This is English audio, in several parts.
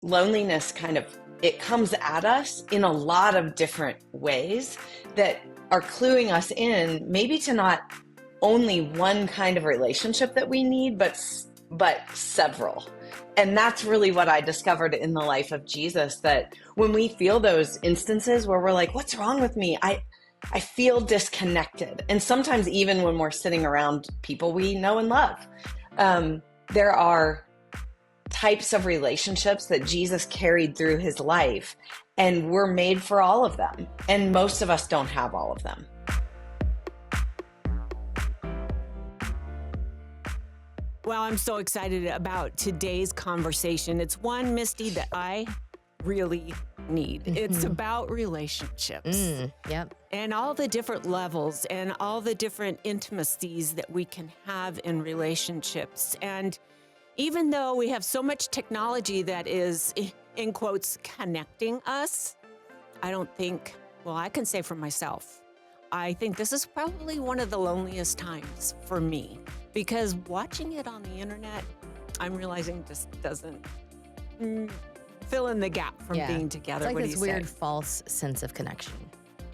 loneliness it comes at us in a lot of different ways that are cluing us in maybe to not only one kind of relationship that we need, but several. And that's really what I discovered in the life of Jesus, that when we feel those instances where we're like, what's wrong with me? I feel disconnected. And sometimes even when we're sitting around people we know and love, there are types of relationships that Jesus carried through his life, and we're made for all of them. And most of us don't have all of them. Well, I'm so excited about today's conversation. It's one, Misty, that I really need. It's about relationships. Yep. And all the different levels and all the different intimacies that we can have in relationships. And even though we have so much technology that is, in quotes, connecting us, I don't think, well, I can say for myself, I think this is probably one of the loneliest times for me, because watching it on the internet, I'm realizing just doesn't fill in the gap from being together. It's like what this weird false sense of connection.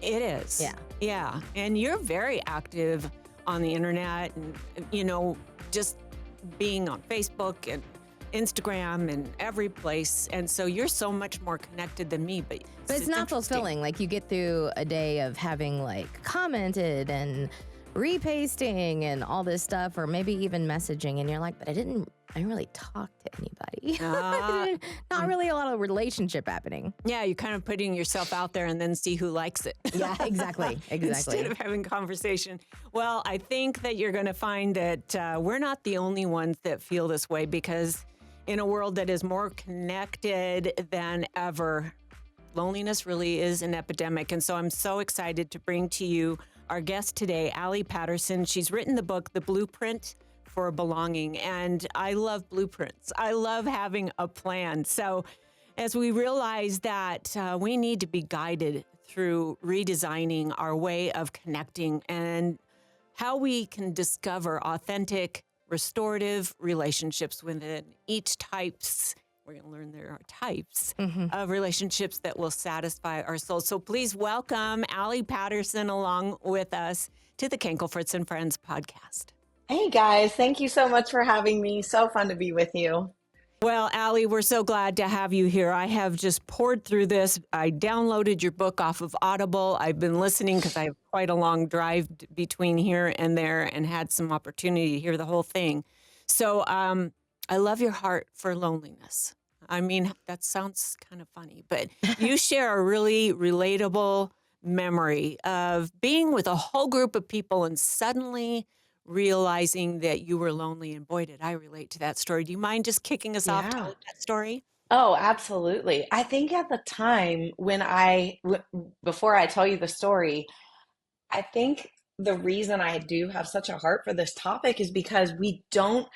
It is. Yeah. Yeah. And you're very active on the internet and, just being on Facebook and Instagram and every place. And so you're so much more connected than me, but it's not fulfilling. Like, you get through a day of having commented and repasting and all this stuff, or maybe even messaging, and you're like, but I didn't really talk to anybody. Not really a lot of relationship happening. Yeah, you're kind of putting yourself out there and then see who likes it. Yeah, exactly. Instead of having conversation. Well, I think that you're going to find that we're not the only ones that feel this way, because in a world that is more connected than ever, loneliness really is an epidemic. And so I'm so excited to bring to you our guest today, Alli Patterson. She's written the book, The Blueprint for Belonging. And I love blueprints. I love having a plan. So as we realize that we need to be guided through redesigning our way of connecting and how we can discover authentic, restorative relationships within each types. We're going to learn there are types of relationships that will satisfy our souls. So please welcome Alli Patterson along with us to the Kankelfritz and Friends podcast. Hey guys, thank you so much for having me. So fun to be with you. Well, Alli, we're so glad to have you here. I have just poured through this. I downloaded your book off of Audible. I've been listening because I have quite a long drive between here and there and had some opportunity to hear the whole thing. So I love your heart for loneliness. I mean, that sounds kind of funny, but you share a really relatable memory of being with a whole group of people and suddenly realizing that you were lonely. And boy, did I relate to that story. Do you mind just kicking us off telling that story? Oh, absolutely. I think at the time before I tell you the story, I think the reason I do have such a heart for this topic is because we don't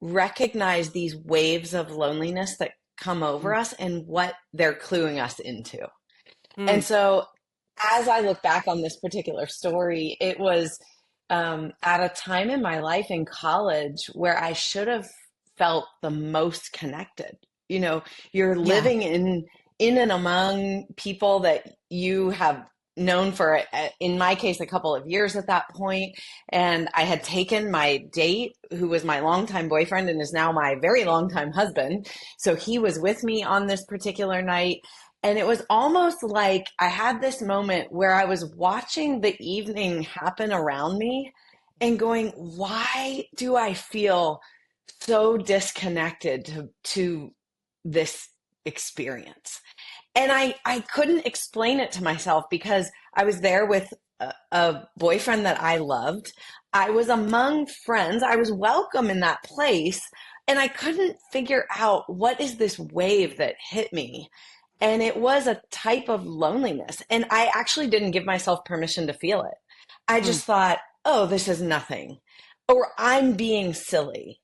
recognize these waves of loneliness that come over us and what they're cluing us into. And so as I look back on this particular story, it was at a time in my life in college where I should have felt the most connected. You're living in and among people that you have known for, in my case, a couple of years at that point. And I had taken my date, who was my longtime boyfriend and is now my very longtime husband. So he was with me on this particular night. And it was almost like I had this moment where I was watching the evening happen around me and going, why do I feel so disconnected to this experience? And I couldn't explain it to myself because I was there with a boyfriend that I loved. I was among friends. I was welcome in that place. And I couldn't figure out, what is this wave that hit me? And it was a type of loneliness. And I actually didn't give myself permission to feel it. I just thought, oh, this is nothing. Or I'm being silly.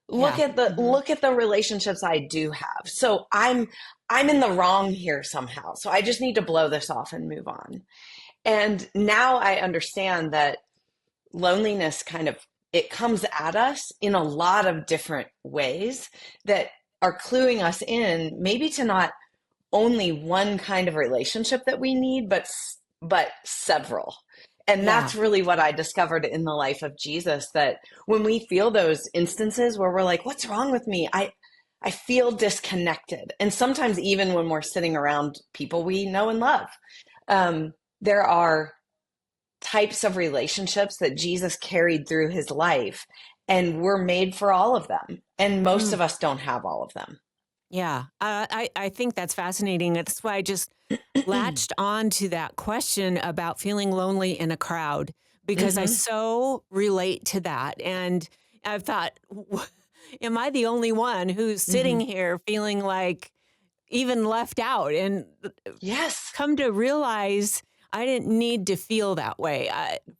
Look at the relationships I do have. So I'm in the wrong here somehow. So I just need to blow this off and move on. And now I understand that loneliness it comes at us in a lot of different ways that are cluing us in maybe to not only one kind of relationship that we need, but several. And Yeah. that's really what I discovered in the life of Jesus, that when we feel those instances where we're like, what's wrong with me? I feel disconnected. And sometimes even when we're sitting around people we know and love, there are types of relationships that Jesus carried through his life, and we're made for all of them. And most Mm. of us don't have all of them. Yeah. I think that's fascinating. That's why I just latched on to that question about feeling lonely in a crowd, because I Hmm. so relate to that. And I've thought, am I the only one who's sitting Hmm. here feeling like even left out? And Yes. come to realize I didn't need to feel that way.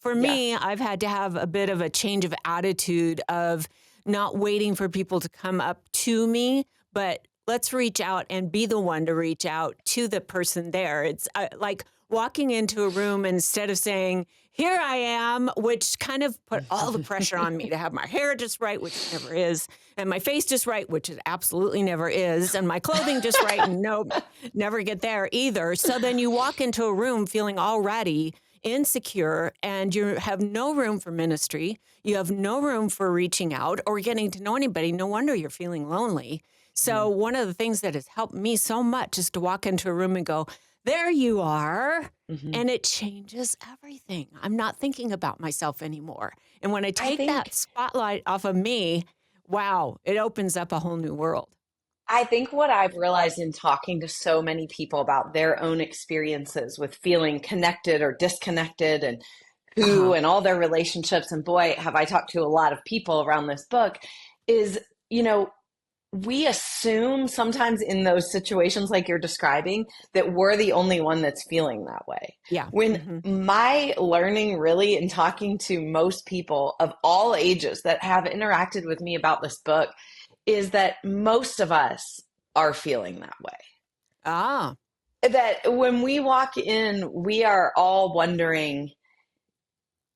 For me, Yes. I've had to have a bit of a change of attitude of not waiting for people to come up to me, but let's reach out and be the one to reach out to the person there. It's like walking into a room instead of saying, here I am, which kind of put all the pressure on me to have my hair just right, which it never is, and my face just right, which it absolutely never is, and my clothing just right, and nope, never get there either. So then you walk into a room feeling already insecure, and you have no room for ministry. You have no room for reaching out or getting to know anybody. No wonder you're feeling lonely. So Yeah. one of the things that has helped me so much is to walk into a room and go, there you are. Hmm. And it changes everything. I'm not thinking about myself anymore. And when I I take that think spotlight off of me, wow, it opens up a whole new world. I think what I've realized in talking to so many people about their own experiences with feeling connected or disconnected, and who Uh-huh. and all their relationships, and boy, have I talked to a lot of people around this book, is, we assume sometimes in those situations like you're describing that we're the only one that's feeling that way. Yeah. When Hmm. my learning really in talking to most people of all ages that have interacted with me about this book is that most of us are feeling that way. Ah, That when we walk in, we are all wondering,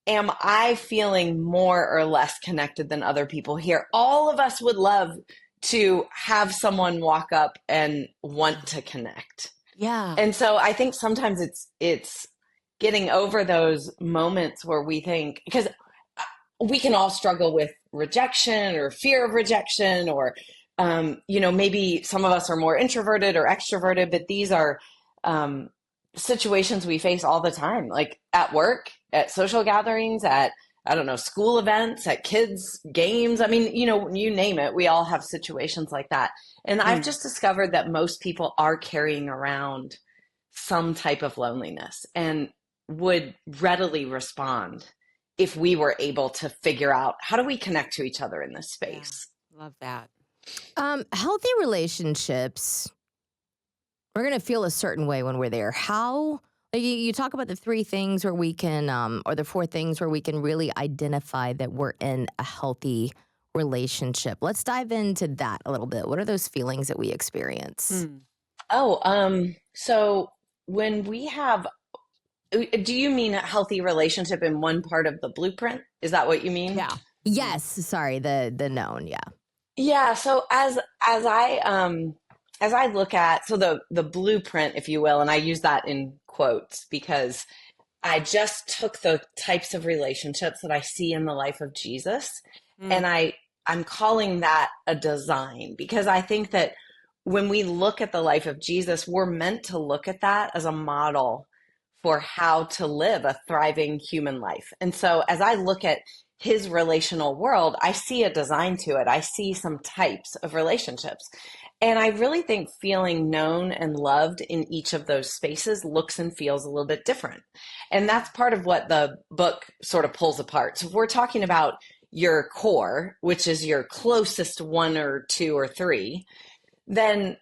am I feeling more or less connected than other people here? All of us would love to have someone walk up and want to connect. yeah. And so I think sometimes it's getting over those moments where we think, because we can all struggle with rejection or fear of rejection, or maybe some of us are more introverted or extroverted, but these are um, situations we face all the time, like at work, at social gatherings, at, I don't know, school events, at kids games. I mean, you name it, we all have situations like that. And I've Mm. just discovered that most people are carrying around some type of loneliness and would readily respond if we were able to figure out, how do we connect to each other in this Yeah. space. Love that. Healthy relationships, we're going to feel a certain way when we're there. How, like you talk about the three things where we can, or the four things where we can really identify that we're in a healthy relationship. Let's dive into that a little bit. What are those feelings that we experience? Mm. So when we have, do you mean a healthy relationship in one part of the blueprint? Is that what you mean? Yeah. Yeah. Yes, sorry, the known, yeah. Yeah. So as I look at, so the blueprint, if you will, and I use that in quotes because I just took the types of relationships that I see in the life of Jesus, Mm. and I'm calling that a design, because I think that when we look at the life of Jesus, we're meant to look at that as a model for how to live a thriving human life. And so as I look at his relational world, I see a design to it. I see some types of relationships. And I really think feeling known and loved in each of those spaces looks and feels a little bit different. And that's part of what the book sort of pulls apart. So if we're talking about your core, which is your closest one or two or three, then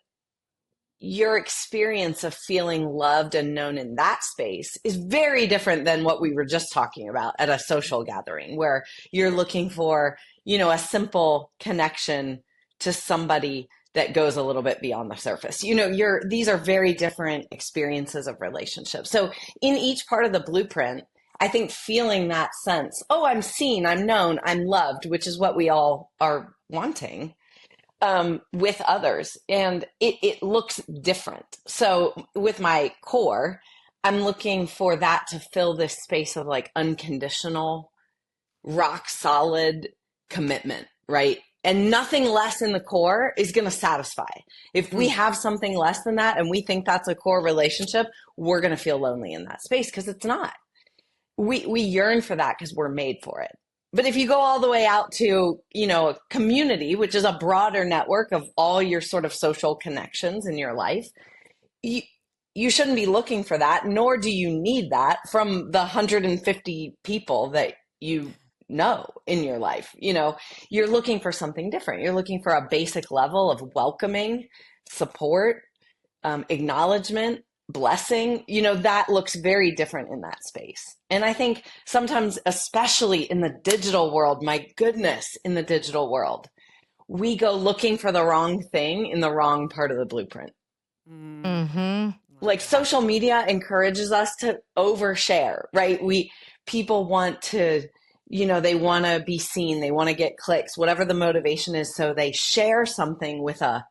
your experience of feeling loved and known in that space is very different than what we were just talking about at a social gathering, where you're looking for, a simple connection to somebody that goes a little bit beyond the surface. These are very different experiences of relationships. So in each part of the blueprint, I think feeling that sense, oh, I'm seen, I'm known, I'm loved, which is what we all are wanting, with others, and it looks different. So with my core, I'm looking for that to fill this space of like unconditional, rock solid commitment, right? And nothing less in the core is going to satisfy. If we have something less than that and we think that's a core relationship, we're going to feel lonely in that space because it's not. We yearn for that because we're made for it. But if you go all the way out to, a community, which is a broader network of all your sort of social connections in your life, you shouldn't be looking for that, nor do you need that from the 150 people that you know in your life. You're looking for something different. You're looking for a basic level of welcoming, support, acknowledgement, blessing. That looks very different in that space. And I think sometimes, especially in the digital world, my goodness, in the digital world, we go looking for the wrong thing in the wrong part of the blueprint. Mm-hmm. Like social media encourages us to overshare, right? People want to, they want to be seen, they want to get clicks, whatever the motivation is. So they share something with a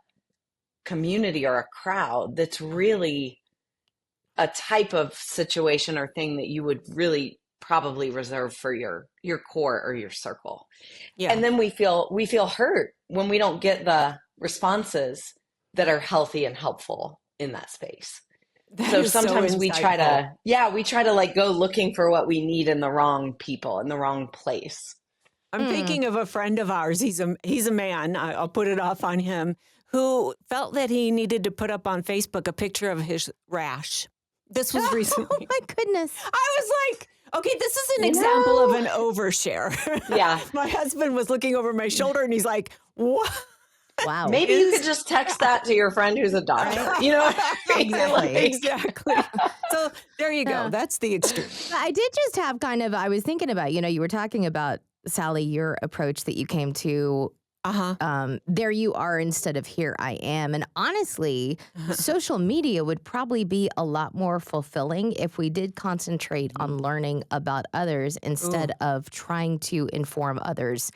community or a crowd that's really a type of situation or thing that you would really probably reserve for your core or your circle. Yeah. And then we feel hurt when we don't get the responses that are healthy and helpful in that space. So sometimes we try to like go looking for what we need in the wrong people, in the wrong place. I'm thinking of a friend of ours. He's a man. I'll put it off on him, who felt that he needed to put up on Facebook a picture of his rash. This was recently. Oh my goodness. I was like, okay, this is an example of an overshare. Yeah. My husband was looking over my shoulder and he's like, what? Wow. Maybe you could just text that to your friend who's a doctor. Exactly. So there you go. Yeah. That's the extreme. I did just have I was thinking about, you were talking about, Sally, your approach that you came to. There you are instead of here I am. And honestly, social media would probably be a lot more fulfilling if we did concentrate on learning about others instead of trying to inform others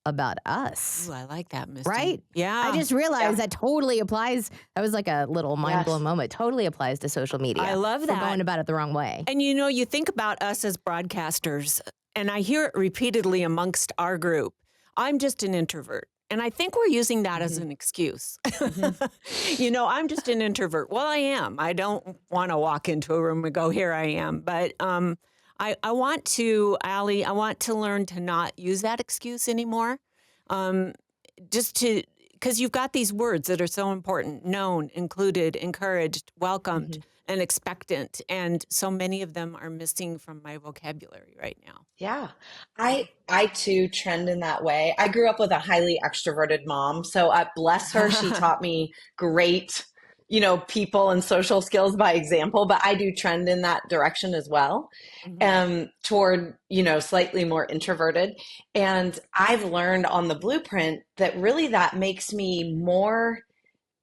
about us. Ooh, I like that, Misty. Right? Yeah. I just realized that totally applies. That was like a little mind-blown moment. Totally applies to social media. I love that. For going about it the wrong way. And you think about us as broadcasters, and I hear it repeatedly amongst our group. I'm just an introvert. And I think we're using that as an excuse. I'm just an introvert. Well, I am. I don't want to walk into a room and go, here I am. But I want to, Alli, I want to learn to not use that excuse anymore. Because you've got these words that are so important: known, included, encouraged, welcomed, and expectant. And so many of them are missing from my vocabulary right now. Yeah. I too trend in that way. I grew up with a highly extroverted mom. So bless her, she taught me great, people and social skills by example, but I do trend in that direction as well, toward, slightly more introverted. And I've learned on the blueprint that really that makes me more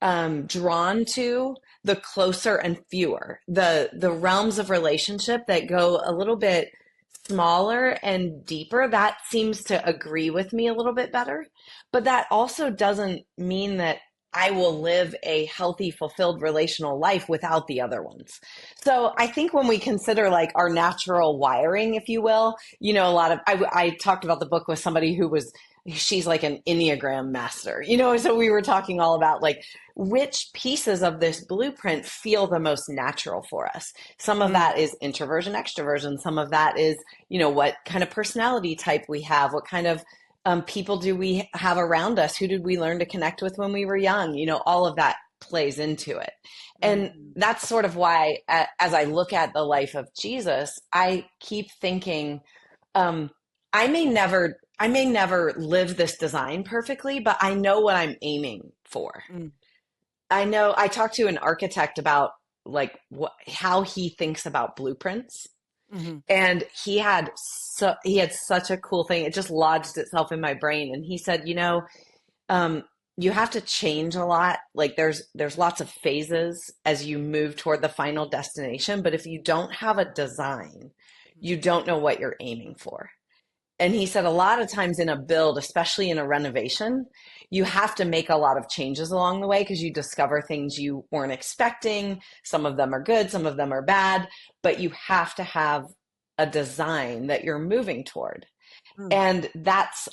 drawn to the closer and fewer, the realms of relationship that go a little bit smaller and deeper. That seems to agree with me a little bit better. But that also doesn't mean that I will live a healthy, fulfilled relational life without the other ones. So I think when we consider like our natural wiring, if you will, I talked about the book with somebody she's like an Enneagram master, so we were talking all about like which pieces of this blueprint feel the most natural for us. Some of that is introversion, extroversion. Some of that is, what kind of personality type we have, what kind of people do we have around us? Who did we learn to connect with when we were young? all of that plays into it. And that's sort of why, as I look at the life of Jesus, I keep thinking, I may never live this design perfectly, but I know what I'm aiming for. I know I talked to an architect about like how he thinks about blueprints. And he had such a cool thing. It just lodged itself in my brain. And he said, you have to change a lot. Like there's lots of phases as you move toward the final destination. But if you don't have a design, you don't know what you're aiming for. And he said a lot of times in a build, especially in a renovation, you have to make a lot of changes along the way because you discover things you weren't expecting. Some of them are good, some of them are bad, but you have to have a design that you're moving toward. Mm. And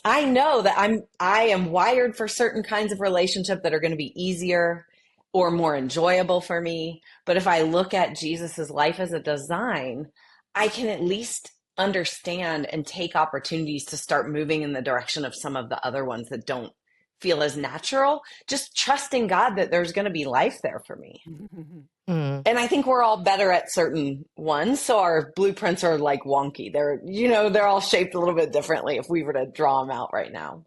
I know that I am wired for certain kinds of relationship that are going to be easier or more enjoyable for me. But if I look at Jesus's life as a design, I can at least understand and take opportunities to start moving in the direction of some of the other ones that don't feel as natural, just trusting God that there's going to be life there for me. Mm. And I think we're all better at certain ones. So our blueprints are like wonky. They're all shaped a little bit differently if we were to draw them out right now.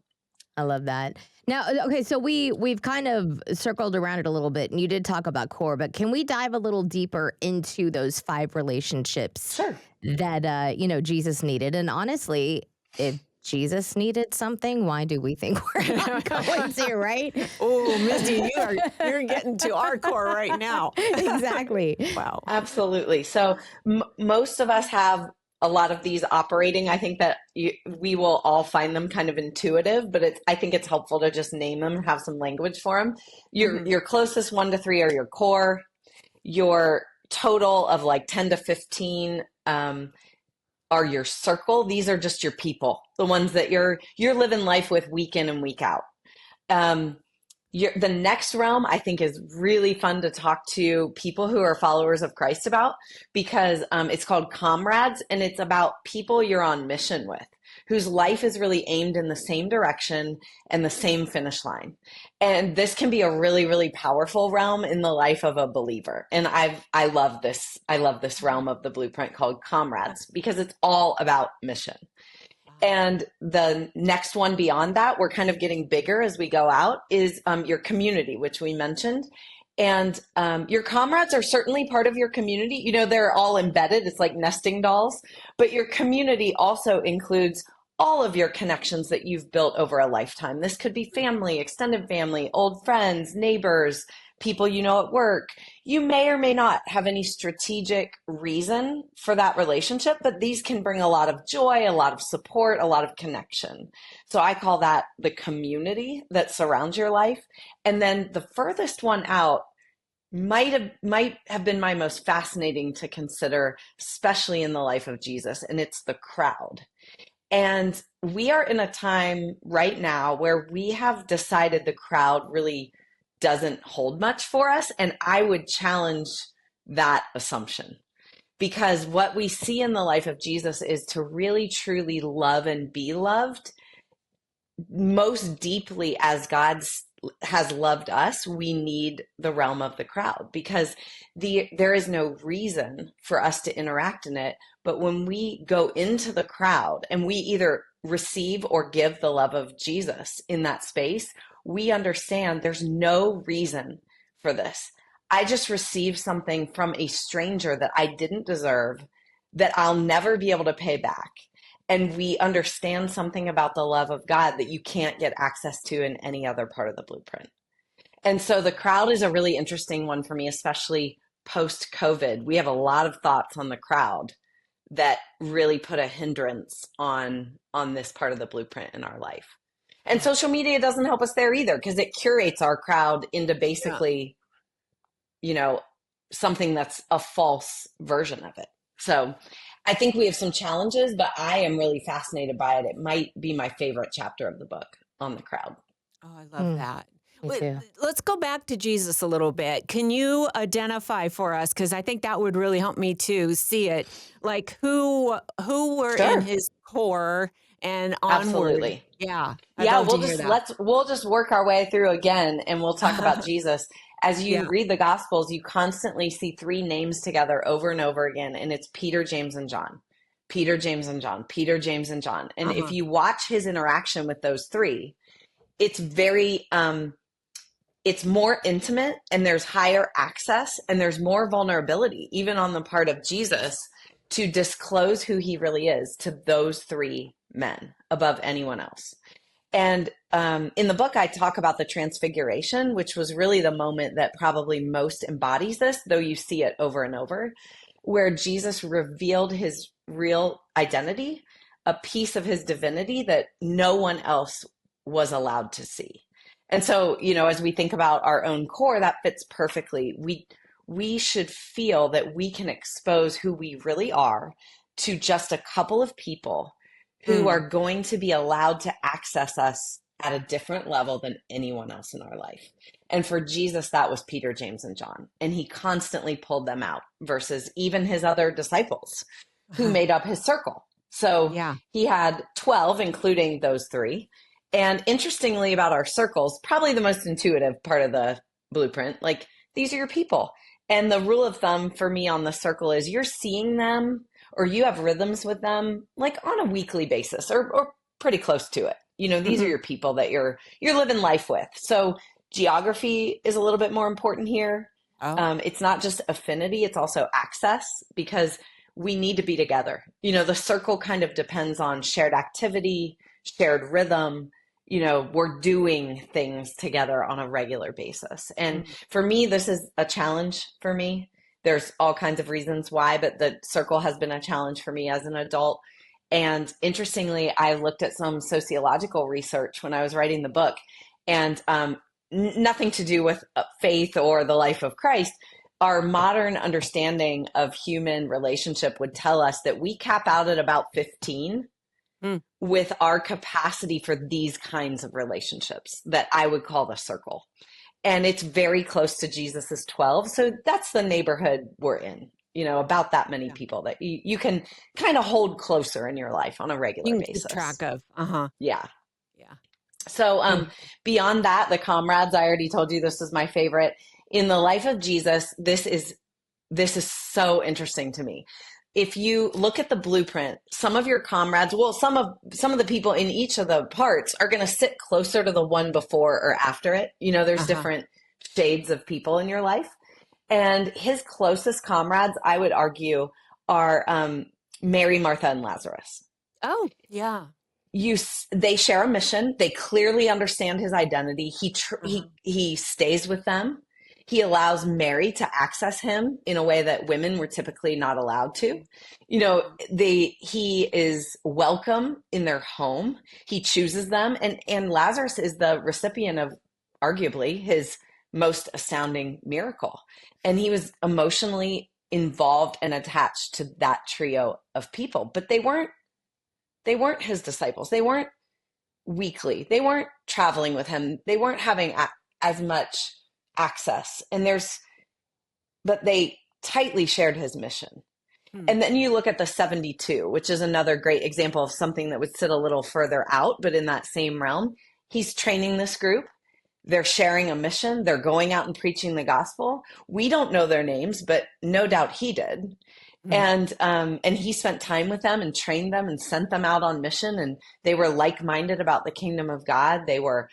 I love that. Now, okay, so we've kind of circled around it a little bit, and you did talk about core, but can we dive a little deeper into those 5 relationships Sure. that Jesus needed? And honestly, if Jesus needed something, why do we think we're not going to, right? Oh, Misty, you're getting to our core right now. Exactly. Wow. Absolutely. So most of us have a lot of these operating. I think that we will all find them kind of intuitive, but I think it's helpful to just name them, have some language for them. Your closest 1 to 3 are your core. Your total of like 10 to 15 are your circle. These are just your people, the ones that you're living life with week in and week out. The next realm I think is really fun to talk to people who are followers of Christ about, because it's called comrades, and it's about people you're on mission with, whose life is really aimed in the same direction and the same finish line. And this can be a really, really powerful realm in the life of a believer. And I love this. I love this realm of the blueprint called comrades because it's all about mission. And the next one beyond that, we're kind of getting bigger as we go out, is your community, which we mentioned. And your comrades are certainly part of your community. They're all embedded. It's like nesting dolls. But your community also includes all of your connections that you've built over a lifetime. This could be family, extended family, old friends, neighbors, people at work. You may or may not have any strategic reason for that relationship, but these can bring a lot of joy, a lot of support, a lot of connection. So I call that the community that surrounds your life. And then the furthest one out might have been my most fascinating to consider, especially in the life of Jesus, and it's the crowd. And we are in a time right now where we have decided the crowd really doesn't hold much for us. And I would challenge that assumption, because what we see in the life of Jesus is to really truly love and be loved most deeply as God has loved us. We need the realm of the crowd because there is no reason for us to interact in it. But when we go into the crowd and we either receive or give the love of Jesus in that space, we understand there's no reason for this. I just received something from a stranger that I didn't deserve, that I'll never be able to pay back. And we understand something about the love of God that you can't get access to in any other part of the blueprint. And so the crowd is a really interesting one for me, especially post-COVID. We have a lot of thoughts on the crowd that really put a hindrance on this part of the blueprint in our life. And social media doesn't help us there either, because it curates our crowd into basically, something that's a false version of it. So I think we have some challenges, but I am really fascinated by it. It might be my favorite chapter of the book on the crowd. Oh, I love that. Me too. Let's go back to Jesus a little bit. Can you identify for us, because I think that would really help me to see it, like who were Sure. in his core and onward? Absolutely. Yeah. We'll just work our way through again, and we'll talk about Jesus. As you read the Gospels, you constantly see 3 names together over and over again, and it's Peter, James, and John. Peter, James, and John. Peter, James, and John. And if you watch his interaction with those 3, it's very it's more intimate, and there's higher access, and there's more vulnerability, even on the part of Jesus, to disclose who he really is to those 3 men above anyone else. And in the book, I talk about the transfiguration, which was really the moment that probably most embodies this, though you see it over and over, where Jesus revealed his real identity, a piece of his divinity that no one else was allowed to see. And so, as we think about our own core, that fits perfectly. We should feel that we can expose who we really are to just a couple of people who are Mm. going to be allowed to access us at a different level than anyone else in our life. And for Jesus, that was Peter, James, and John. And he constantly pulled them out versus even his other disciples who made up his circle. So Yeah. he had 12, including those three. And interestingly, about our circles, probably the most intuitive part of the blueprint, like these are your people. And the rule of thumb for me on the circle is you're seeing them or you have rhythms with them like on a weekly basis or pretty close to it. These are Mhm. your people that you're living life with. So geography is a little bit more important here. Oh. It's not just affinity, it's also access because we need to be together. The circle kind of depends on shared activity, shared rhythm. We're doing things together on a regular basis. And Mm. for me, this is a challenge for me. There's all kinds of reasons why, but the circle has been a challenge for me as an adult. And interestingly, I looked at some sociological research when I was writing the book, and nothing to do with faith or the life of Christ. Our modern understanding of human relationship would tell us that we cap out at about 15 Mm. with our capacity for these kinds of relationships that I would call the circle. And it's very close to Jesus's 12. So that's the neighborhood we're in, about that many Yeah. people that you can kind of hold closer in your life on a regular You can keep basis. track of. Uh-huh. Yeah. Yeah. So Mm. beyond that, the comrades, I already told you this is my favorite. In the life of Jesus, this is so interesting to me. If you look at the blueprint, some of your comrades, well, some of the people in each of the parts are going to sit closer to the one before or after it. There's Uh-huh. different shades of people in your life. And his closest comrades, I would argue, are Mary, Martha, and Lazarus. Oh, yeah. They share a mission. They clearly understand his identity. Uh-huh. He stays with them. He allows Mary to access him in a way that women were typically not allowed to. He is welcome in their home. He chooses them, and Lazarus is the recipient of arguably his most astounding miracle. And he was emotionally involved and attached to that trio of people, but they weren't his disciples. They weren't weekly. They weren't traveling with him. They weren't having as much access. But they tightly shared his mission. Hmm. And then you look at the 72, which is another great example of something that would sit a little further out, but in that same realm. He's training this group. They're sharing a mission. They're going out and preaching the gospel. We don't know their names, but no doubt he did. Mm. And he spent time with them and trained them and sent them out on mission, and they were like-minded about the kingdom of God. They were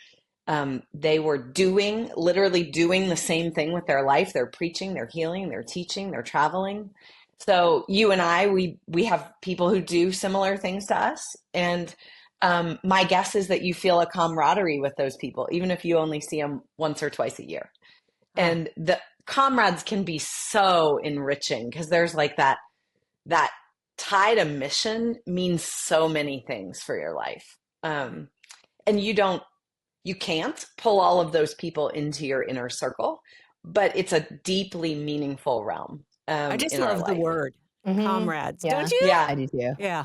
literally doing the same thing with their life. They're preaching, they're healing, they're teaching, they're traveling. So you and I, we have people who do similar things to us, and my guess is that you feel a camaraderie with those people, even if you only see them once or twice a year. Ah. And the comrades can be so enriching because there's like that tie to mission means so many things for your life. And you can't pull all of those people into your inner circle, but it's a deeply meaningful realm I just in our love the life. word comrades. Yeah. Don't you? Yeah. I do too. Yeah.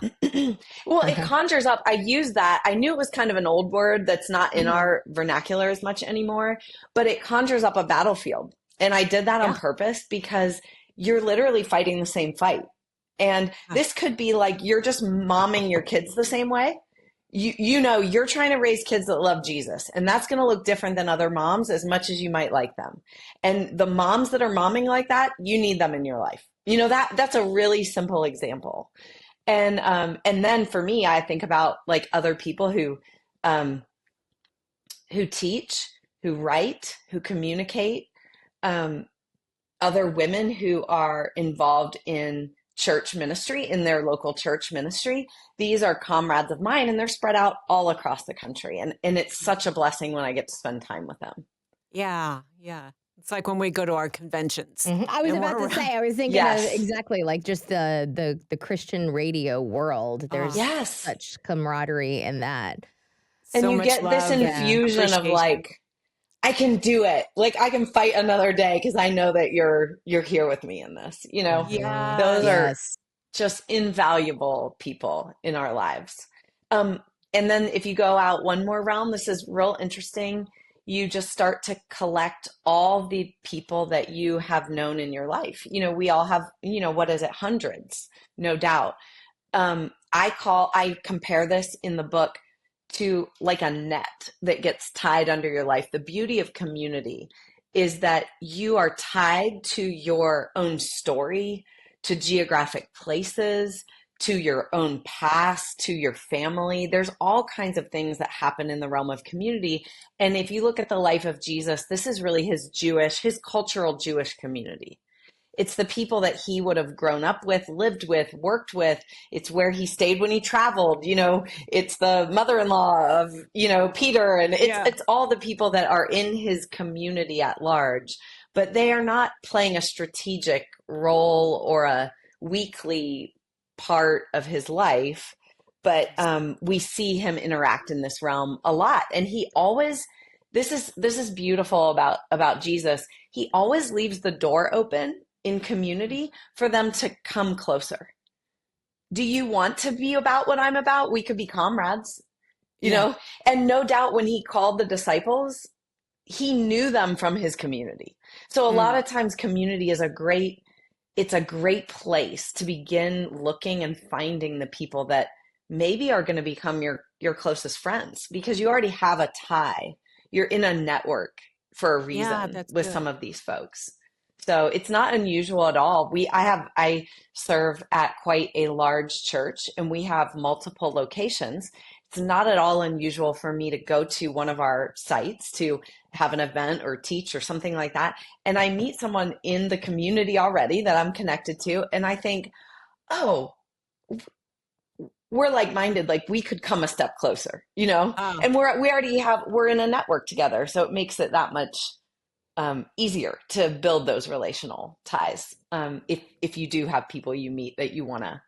Well, it conjures up, I use that. I knew it was kind of an old word that's not in our vernacular as much anymore, but it conjures up a battlefield. And I did that on purpose because you're literally fighting the same fight. And this could be like you're just momming your kids the same way. You're trying to raise kids that love Jesus, and that's going to look different than other moms as much as you might like them. And the moms that are momming like that, you need them in your life. That's a really simple example. And then for me, I think about like other people who teach, who write, who communicate, other women who are involved in church ministry, in their local church ministry. These are comrades of mine, and they're spread out all across the country. And it's such a blessing when I get to spend time with them. Yeah. Yeah. It's like when we go to our conventions. I was about to say, I was thinking Yes. of exactly like just the Christian radio world. There's Yes. such camaraderie in that. And So you much get this love and infusion of appreciation. like, I can do it. Like I can fight another day because I know that you're here with me in this. You know, Hmm. those Yes. are Yes. just invaluable people in our lives. Um, and then if you go out one more realm, this is real interesting. You just start to collect all the people that you have known in your life. You know, we all have, you know, what is it, hundreds, no doubt. I compare this in the book to like a net that gets tied under your life. The beauty of community is that you are tied to your own story, to geographic places, to your own past, to your family. There's all kinds of things that happen in the realm of community. And if you look at the life of Jesus, this is really his cultural Jewish community. It's the people that he would have grown up with, lived with, worked with. It's where he stayed when he traveled. You know, it's the mother-in-law of, you know, Peter, and Yeah. it's all the people that are in his community at large, but they are not playing a strategic role or a weekly part of his life. But we see him interact in this realm a lot, and he always. This is beautiful about Jesus. He always leaves the door open in community for them to come closer. Do you want to be about what I'm about? We could be comrades, you Yeah. know? And no doubt when he called the disciples, he knew them from his community. So a lot Mm. of times community is it's a great place to begin looking and finding the people that maybe are going to become your closest friends because you already have a tie. You're in a network for a Yeah, reason that's with some good. of these folks. So it's not unusual at all. I serve at quite a large church and we have multiple locations. It's not at all unusual for me to go to one of our sites to have an event or teach or something like that. And I meet someone in the community already that I'm connected to. And I think, oh, we're like minded, like we could come a step closer, you know? Oh, And we're in a network together. So it makes it that much easier to build those relational ties. If you do have people you meet that you want to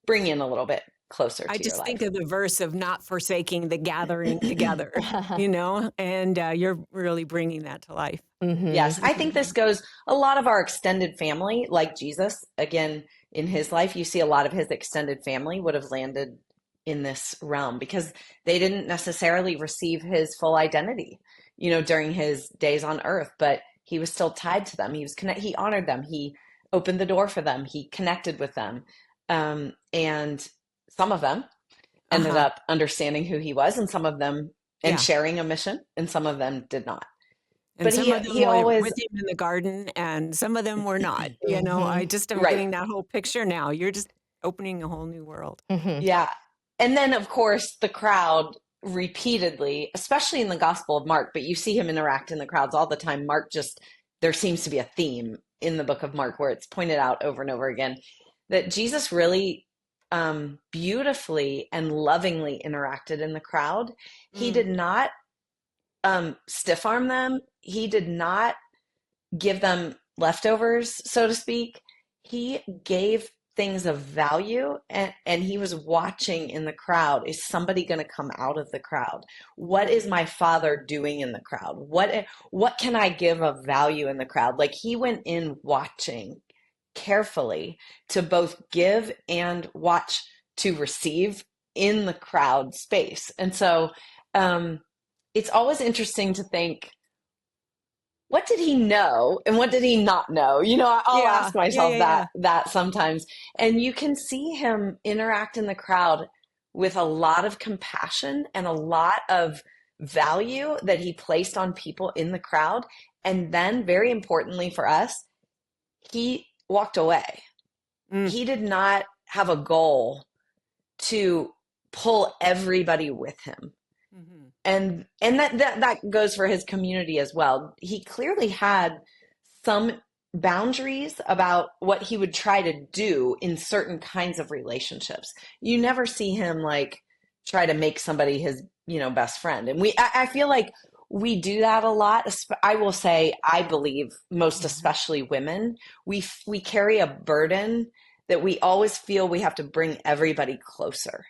bring in a little bit closer I to your just think life. of the verse of not forsaking the gathering together, you know, and you're really bringing that to life. Yes, I think this Mhm. goes a lot of our extended family, like Jesus, again, in his life, you see a lot of his extended family would have landed in this realm because they didn't necessarily receive his full identity, you know, during his days on earth, but he was still tied to them. He honored them. He opened the door for them. He connected with them. And some of them ended Uh-huh. up understanding who he was and some of them and Yeah. sharing a mission and some of them did not. And But some of them he were always with him in the garden and some of them were not. You know, I Hmm. just am right. getting that whole picture now. You're just opening a whole new world. Hmm. Yeah. And then, of course, the crowd repeatedly, especially in the Gospel of Mark, but you see him interact in the crowds all the time. There seems to be a theme in the book of Mark where it's pointed out over and over again that Jesus really beautifully and lovingly interacted in the crowd. He Mm. did not stiff arm them, he did not give them leftovers, so to speak. He gave things of value and he was watching in the crowd. Is somebody going to come out of the crowd? What Mm. is my father doing in the crowd? What can I give of value in the crowd? Like he went in watching carefully to both give and watch to receive in the crowd space. And so it's always interesting to think what did he know and what did he not know? You know, I'll Yeah. ask Yeah, myself yeah, yeah. that sometimes. And you can see him interact in the crowd with a lot of compassion and a lot of value that he placed on people in the crowd. And then very importantly for us, he walked away. Mm. He did not have a goal to pull everybody with him. Mhm. And that goes for his community as well. He clearly had some boundaries about what he would try to do in certain kinds of relationships. You never see him like try to make somebody his, you know, best friend. And I feel like we do that a lot. I will say, I believe most Mhm. especially women, we carry a burden that we always feel we have to bring everybody closer.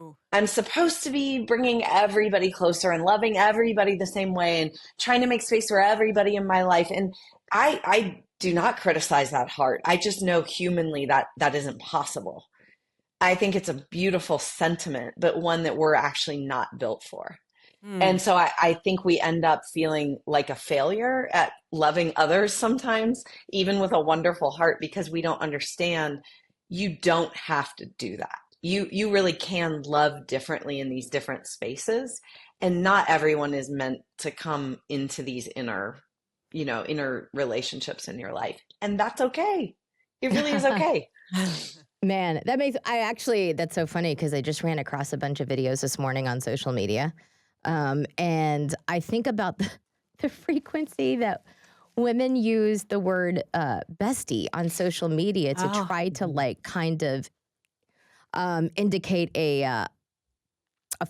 Ooh. I'm supposed to be bringing everybody closer and loving everybody the same way and trying to make space for everybody in my life. And I do not criticize that heart. I just know humanly that that isn't possible. I think it's a beautiful sentiment, but one that we're actually not built for. Hmm. And so I think we end up feeling like a failure at loving others sometimes, even with a wonderful heart, because we don't understand you don't have to do that. You really can love differently in these different spaces, and not everyone is meant to come into these inner relationships in your life. And that's okay. It really is okay. Man, that's so funny because I just ran across a bunch of videos this morning on social media. And I think about the frequency that women use the word bestie on social media to Oh, try to like kind of indicate a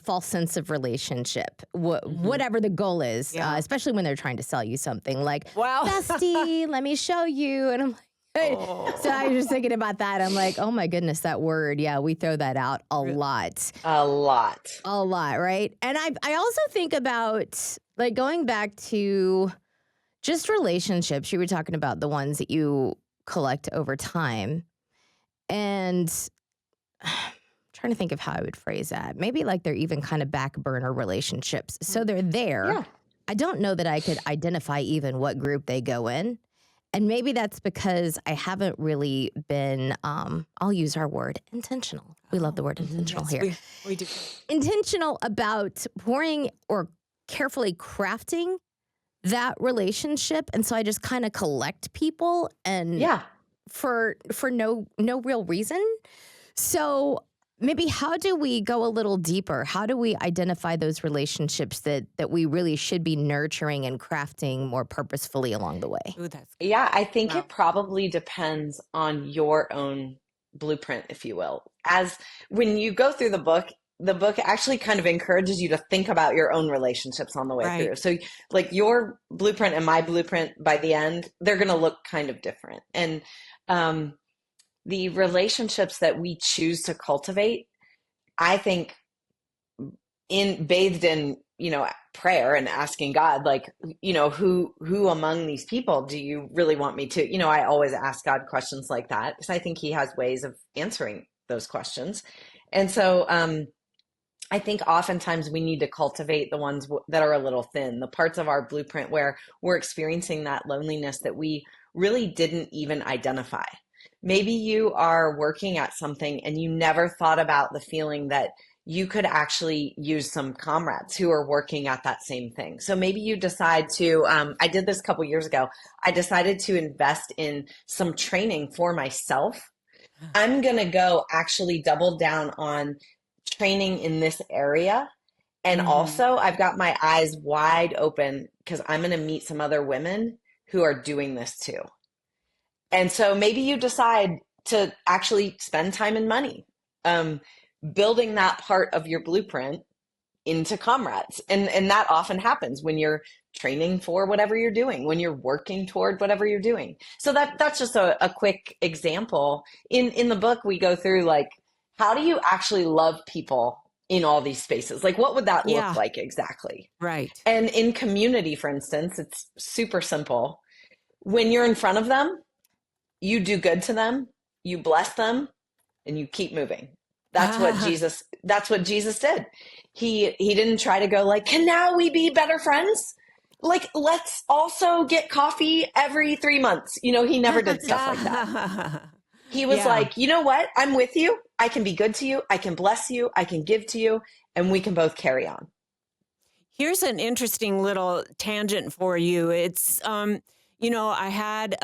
false sense of relationship, Hmm. whatever the goal is, yeah. especially when they're trying to sell you something like, Well, bestie, let me show you. And I'm like, hey. So I was just thinking about that. I'm like, oh my goodness, that word. Yeah, we throw that out a lot. A lot. A lot, right? And I also think about like going back to just relationships. You were talking about the ones that you collect over time. And trying to think of how I would phrase that. Maybe like they're even kind of back burner relationships. So they're there. Yeah. I don't know that I could identify even what group they go in. And maybe that's because I haven't really been, I'll use our word, intentional. We love the word Hmm. intentional yes, here. we do. Intentional about pouring or carefully crafting that relationship. And so I just kind of collect people and Yeah. for no real reason. So maybe how do we go a little deeper? How do we identify those relationships that we really should be nurturing and crafting more purposefully along the way? Ooh, that's good. Yeah, I think Wow. it probably depends on your own blueprint, if you will. As when you go through the book actually kind of encourages you to think about your own relationships on the way Right. through. So, like your blueprint and my blueprint by the end, they're going to look kind of different. And um, the relationships that we choose to cultivate, I think, in bathed in prayer and asking God, like, who among these people do you really want me to, I always ask God questions like that because I think he has ways of answering those questions. And so I think oftentimes we need to cultivate the ones that are a little thin, the parts of our blueprint where we're experiencing that loneliness that we really didn't even identify. Maybe you are working at something and you never thought about the feeling that you could actually use some comrades who are working at that same thing. So maybe you decide to, I did this a couple years ago. I decided to invest in some training for myself. I'm going to go actually double down on training in this area. And Mm-hmm. also, I've got my eyes wide open because I'm going to meet some other women who are doing this too. And so maybe you decide to actually spend time and money um, building that part of your blueprint into comrades. And that often happens when you're training for whatever you're doing, when you're working toward whatever you're doing. So that's just a quick example. In the book, we go through like, how do you actually love people in all these spaces? Like, what would that look Yeah. like exactly? Right. And in community, for instance, it's super simple. When you're in front of them, you do good to them, you bless them, and you keep moving. That's what Jesus did. He didn't try to go like, can now we be better friends? Like, let's also get coffee every 3 months. He never did stuff like that. He was Yeah. like, you know what? I'm with you. I can be good to you. I can bless you. I can give to you. And we can both carry on. Here's an interesting little tangent for you. It's, I had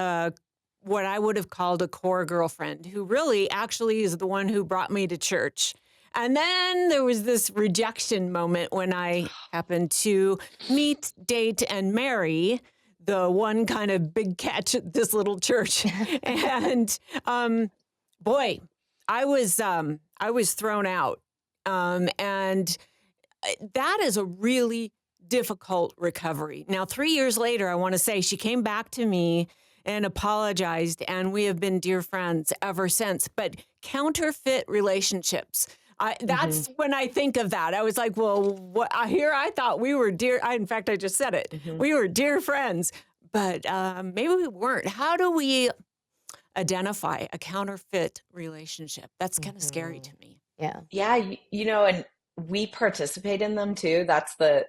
what I would have called a core girlfriend who really actually is the one who brought me to church. And then there was this rejection moment when I happened to meet, date, and marry the one kind of big catch at this little church. And boy, I was thrown out. And that is a really difficult recovery. Now, 3 years later, I want to say she came back to me and apologized, and we have been dear friends ever since. But counterfeit relationships, Hmm. That's when I think of that. I was like, well, here I thought we were dear. In fact, I just said it. Hmm. We were dear friends, but maybe we weren't. How do we identify a counterfeit relationship? That's kind of scary Hmm. to me. Yeah. Yeah, and we participate in them too. That's the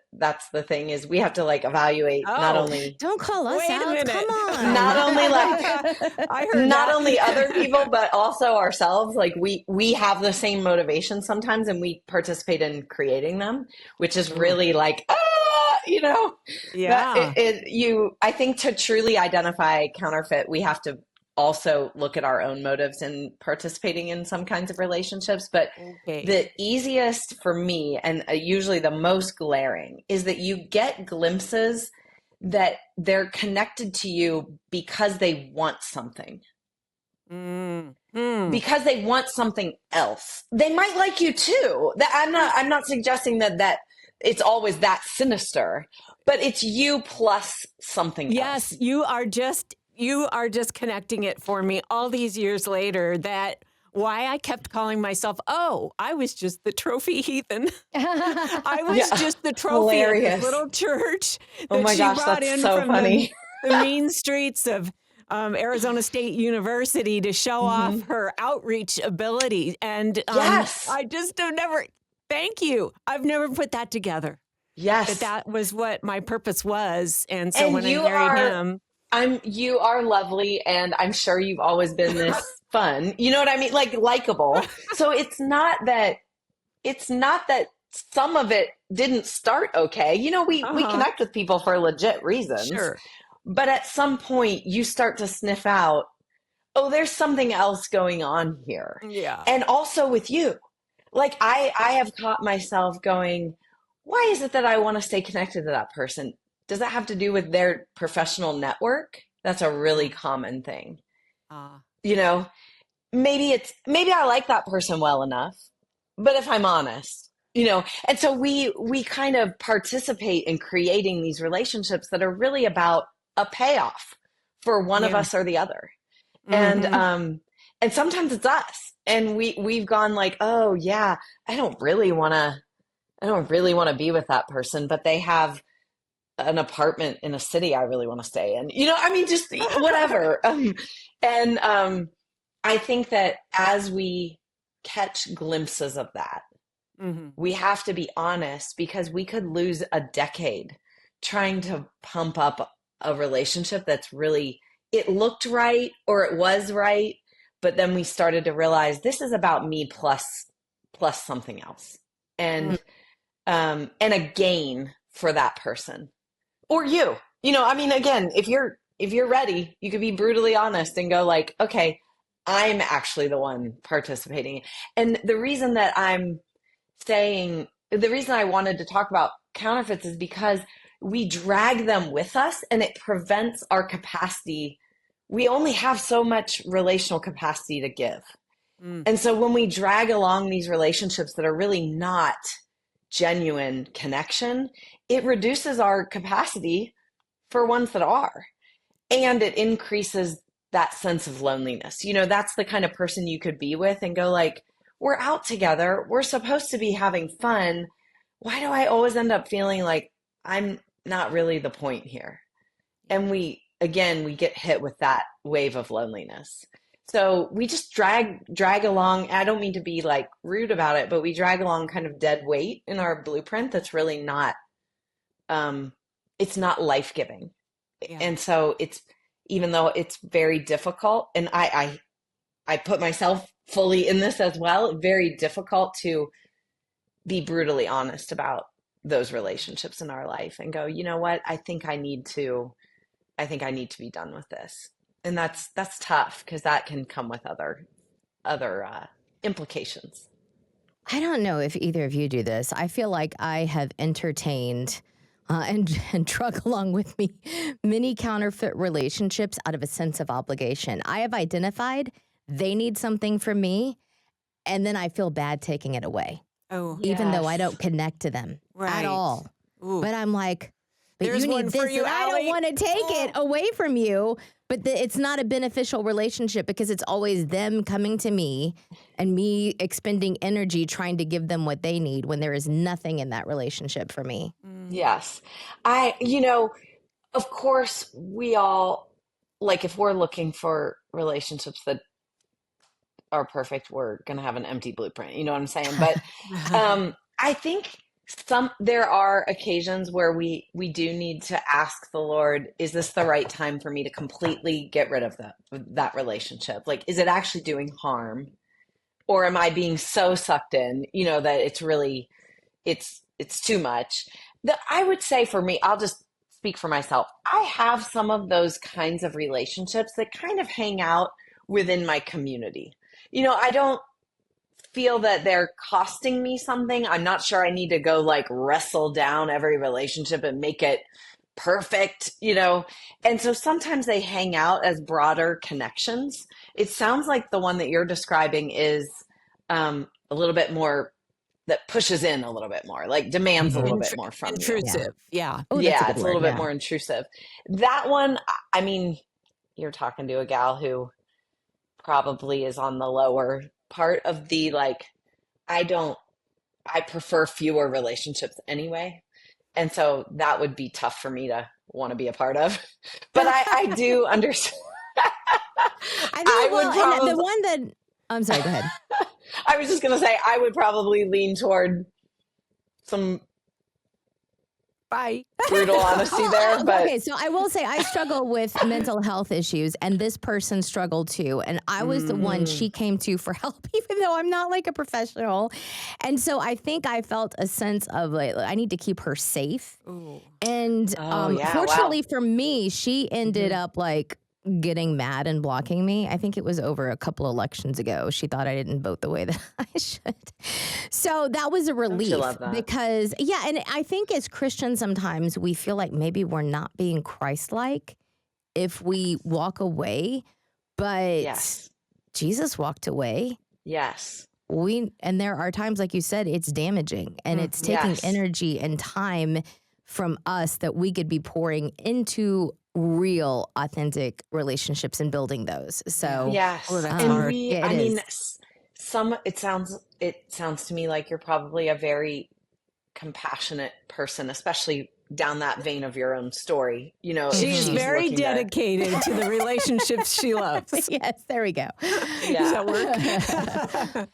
thing is we have to like evaluate Oh, Don't call us wait a out. Come minute. on. not only like I heard not that. only other people but also ourselves. Like we have the same motivation sometimes, and we participate in creating them, which is Ooh, really like that yeah. I think to truly identify counterfeit, we have to also look at our own motives in participating in some kinds of relationships. But Okay. the easiest for me, and usually the most glaring, is that you get glimpses that they're connected to you because they want something, Mm. Hmm. because they want something else. They might like you too. That I'm not suggesting that it's always that sinister, but it's you plus something Yes, else. you are just connecting it for me all these years later. That why I kept calling myself, oh, I was just the trophy heathen. I was Yeah. just the trophy at this Hilarious. little church Oh that my she gosh, brought that's in so from funny. the mean streets of Arizona State University to show off Hmm. her outreach ability. And Yes. I just have never, thank you. I've never put that together, that Yes. that was what my purpose was. And so And when I married him, you are lovely, and I'm sure you've always been this fun. You know what I mean? Like likable. So it's not that some of it didn't start okay. We uh-huh, connect with people for legit reasons, sure. but at some point you start to sniff out, oh, there's something else going on here. Yeah. And also with you. Like I have caught myself going, why is it that I want to stay connected to that person? Does that have to do with their professional network? That's a really Uh, common thing. uh, You know, maybe I like that person well enough, but if I'm honest, and so we kind of participate in creating these relationships that are really about a payoff for one of yeah. us or the other. And Hmm. and sometimes it's us. And we've gone like, "Oh yeah, I don't really want to I don't really want to be with that person, but they have an apartment in a city I really want to stay in." I mean, just whatever. And I think that as we catch glimpses of that, Hmm. we have to be honest, because we could lose a decade trying to pump up a relationship that's really, it looked right or it was right, but then we started to realize this is about me plus something else. And a gain for that person or you. I mean, again, if you're ready, you could be brutally honest and go like, okay, I'm actually the one participating. And the reason I wanted to talk about counterfeits is because we drag them with us, and it prevents our capacity. We only have so much relational capacity to give. Mm. And so when we drag along these relationships that are really not genuine connection, it reduces our capacity for ones that are. And it increases that sense of loneliness. That's the kind of person you could be with and go like, we're out together. We're supposed to be having fun. Why do I always end up feeling like I'm not really the point here? And we get hit with that wave of loneliness. So we just drag along. I don't mean to be like rude about it, but we drag along kind of dead weight in our blueprint that's really not um it's not life-giving. Yeah. And so it's, even though it's very difficult, and I put myself fully in this as well, very difficult to be brutally honest about those relationships in our life and go, you know what, I think I need to be done with this. And that's tough, because that can come with other implications. I don't know if either of you do this. I feel like I have entertained and drug along with me many counterfeit relationships out of a sense of obligation. I have identified they need something from me, and then I feel bad taking it away, Oh, even though I Yes. don't connect to them at right. all. Ooh. But I'm like, but There's you one need for this, you, and I don't Allie. want to take it away from you. But it's not a beneficial relationship because it's always them coming to me and me expending energy trying to give them what they need when there is nothing in that relationship for me. Yes. Of course, we all, like, if we're looking for relationships that are perfect, we're going to have an empty blueprint. You know what I'm saying? But I think there are occasions where we do need to ask the Lord, is this the right time for me to completely get rid of that relationship? Like, is it actually doing harm? Or am I being so sucked in, that it's too much? I would say for me, I'll just speak for myself. I have some of those kinds of relationships that kind of hang out within my community. I don't feel that they're costing me something. I'm not sure I need to go like wrestle down every relationship and make it perfect. And so sometimes they hang out as broader connections. It sounds like the one that you're describing is a little bit more, that pushes in a little bit more, like demands a little bit more from you. Yeah. Intrusive. Yeah. Oh, that's a Yeah, good it's a word. little bit Yeah. more intrusive. That one, I mean, you're talking to a gal who probably is on the lower part of the like, I prefer fewer relationships anyway. And so that would be tough for me to want to be a part of. But I do understand. I I think, would well, and the probably, one that, I'm sorry, go ahead. I was just going to say, I would probably lean toward some Bye. brutal honesty there. But Okay, so I will say I struggle with mental health issues, and this person struggled too. And I was the one she came to for help, even though I'm not like a professional. And so I think I felt a sense of like, I need to keep her safe. Ooh. And oh, yeah, fortunately wow. for me, she ended up like getting mad and blocking me. I think it was over a couple elections ago. She thought I didn't vote the way that I should. So that was a Don't you relief love that? because, yeah, and I think as Christians, sometimes we feel like maybe we're not being Christ-like if we walk away, but Yes. Jesus walked away. Yes. And there are times, like you said, it's damaging and it's taking Yes. energy and time from us that we could be pouring into real, authentic relationships and building those. So, Yes. Oh, that's And hard. yeah, it I mean, is. it sounds to me like you're probably a very compassionate person, especially down that vein of your own story. If She is she's very looking to, dedicated to the relationships she loves. Yes, there we go. Does yeah, that work?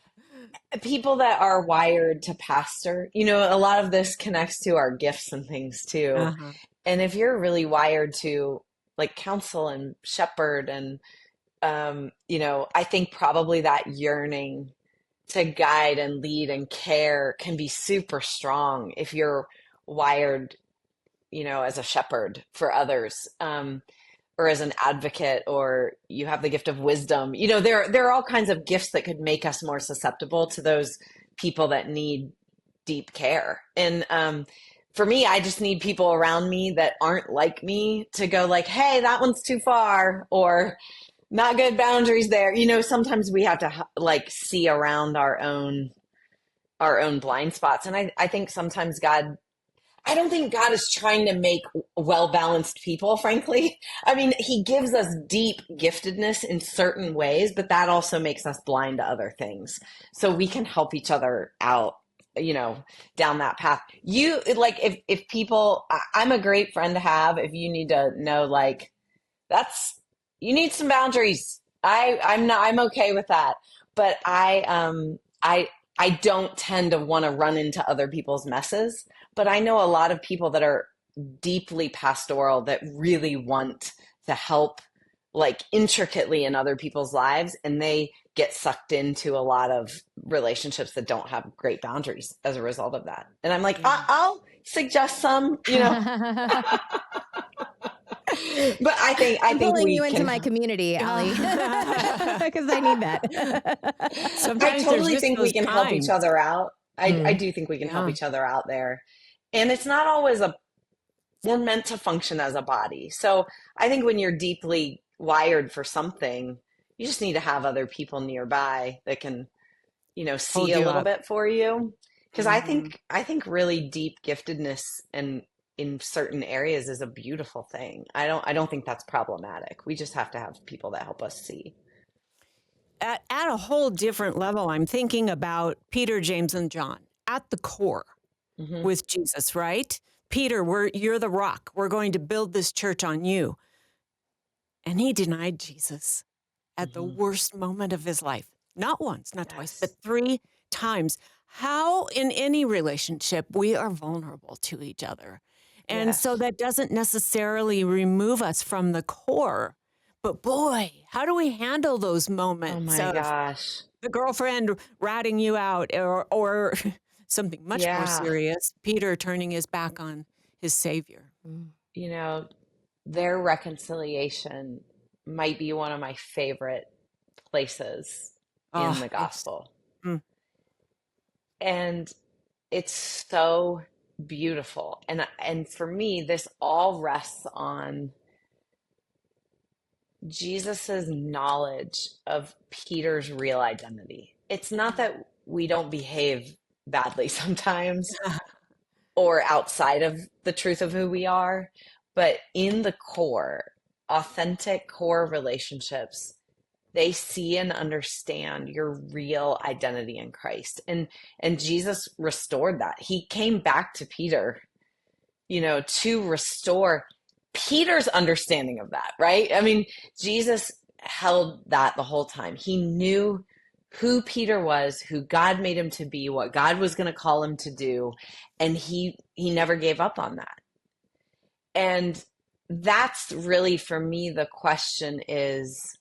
people that are wired to pastor, a lot of this connects to our gifts and things too. Uh-huh. And if you're really wired to like counsel and shepherd and, I think probably that yearning to guide and lead and care can be super strong if you're wired, as a shepherd for others, or as an advocate, or you have the gift of wisdom. There are all kinds of gifts that could make us more susceptible to those people that need deep care. And for me, I just need people around me that aren't like me to go like, hey, that one's too far, or not good boundaries there. Sometimes we have to like see around our own blind spots. And I think sometimes I don't think God is trying to make well-balanced people, frankly. I mean, he gives us deep giftedness in certain ways, but that also makes us blind to other things. So we can help each other out, down that path. You like, if people, I'm a great friend to have if you need to know, like, you need some boundaries. I'm okay with that. But I don't tend to want to run into other people's messes. But I know a lot of people that are deeply pastoral that really want to help like intricately in other people's lives, and they get sucked into a lot of relationships that don't have great boundaries as a result of that. And I'm like, I'll suggest some, but I I'm think pulling we you into can. my community, Allie, because I need that. I Sometimes there's totally just think we those can help each times. other out. I Mm. do think we can help Yeah. each other out there. And it's not always we're meant to function as a body. So I think when you're deeply wired for something, you just need to have other people nearby that can, see Hold a you little up. bit for you. Because I Mhm. think I think really deep giftedness and in certain areas is a beautiful thing. I don't think that's problematic. We just have to have people that help us see. At a whole different level, I'm thinking about Peter, James, and John at the core Hmm. with Jesus, right? Peter, you're the rock. We're going to build this church on you. And he denied Jesus at the Hmm. worst moment of his life. Not once, not twice, but Yes. 3 times. How in any relationship we are vulnerable to each other. And so Yes. that doesn't necessarily remove us from the core. But boy, how do we handle those Oh moments my of gosh. the girlfriend ratting you out or something much more Yeah. serious, Peter turning his back on his savior? Mm. You know, their reconciliation might be one of my favorite places in Oh, the yes. gospel. Mm. And it's so beautiful. And for me, this all rests on Jesus's knowledge of Peter's real identity. It's not that we don't behave badly sometimes or outside of the truth of who we are, but in the core, authentic core relationships, they see and understand your real identity in Christ. And Jesus restored that. He came back to Peter, to restore Peter's understanding of that, right? I mean, Jesus held that the whole time. He knew who Peter was, who God made him to be, what God was going to call him to do, and he never gave up on that. And that's really for me the question is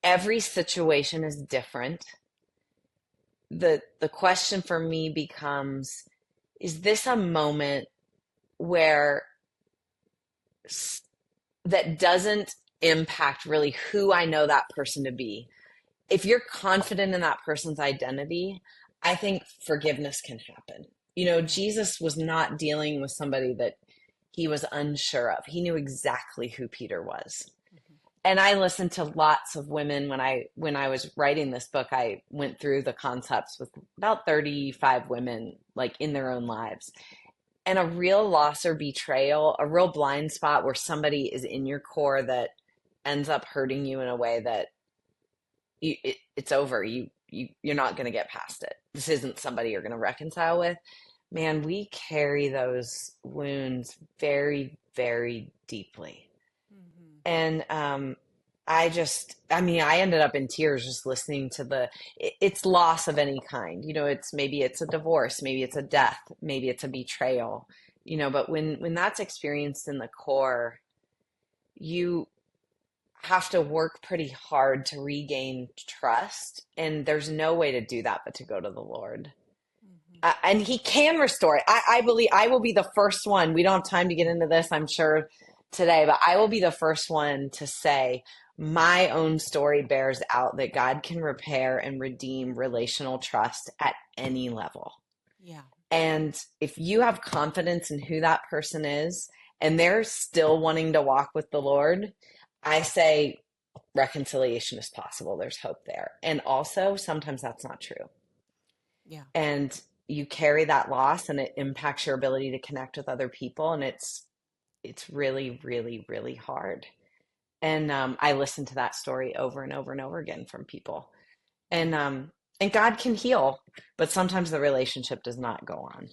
every situation is different. The question for me becomes, is this a moment where that doesn't impact really who I know that person to be? If you're confident in that person's identity, I think forgiveness can happen. Jesus was not dealing with somebody that he was unsure of. He knew exactly who Peter was. And I listened to lots of women when I was writing this book. I went through the concepts with about 35 women, like in their own lives. And a real loss or betrayal, a real blind spot where somebody is in your core that ends up hurting you in a way that it's over. You're not going to get past it. This isn't somebody you're going to reconcile with. Man, we carry those wounds very, very deeply. Mhm. And I ended up in tears just listening to it's loss of any kind. Maybe it's a divorce, maybe it's a death, maybe it's a betrayal, but when that's experienced in the core, you have to work pretty hard to regain trust. And there's no way to do that but to go to the Lord. Mhm. And he can restore it. I believe I will be the first one. We don't have time to get into this, I'm sure, today, but I will be the first one to say my own story bears out that God can repair and redeem relational trust at any level. Yeah. And if you have confidence in who that person is and they're still wanting to walk with the Lord, I say reconciliation is possible. There's hope there. And also, sometimes that's not true. Yeah. And you carry that loss and it impacts your ability to connect with other people. And it's really, really, really hard. And I listen to that story over and over and over again from people. Yeah. And God can heal, but sometimes the relationship does not go on.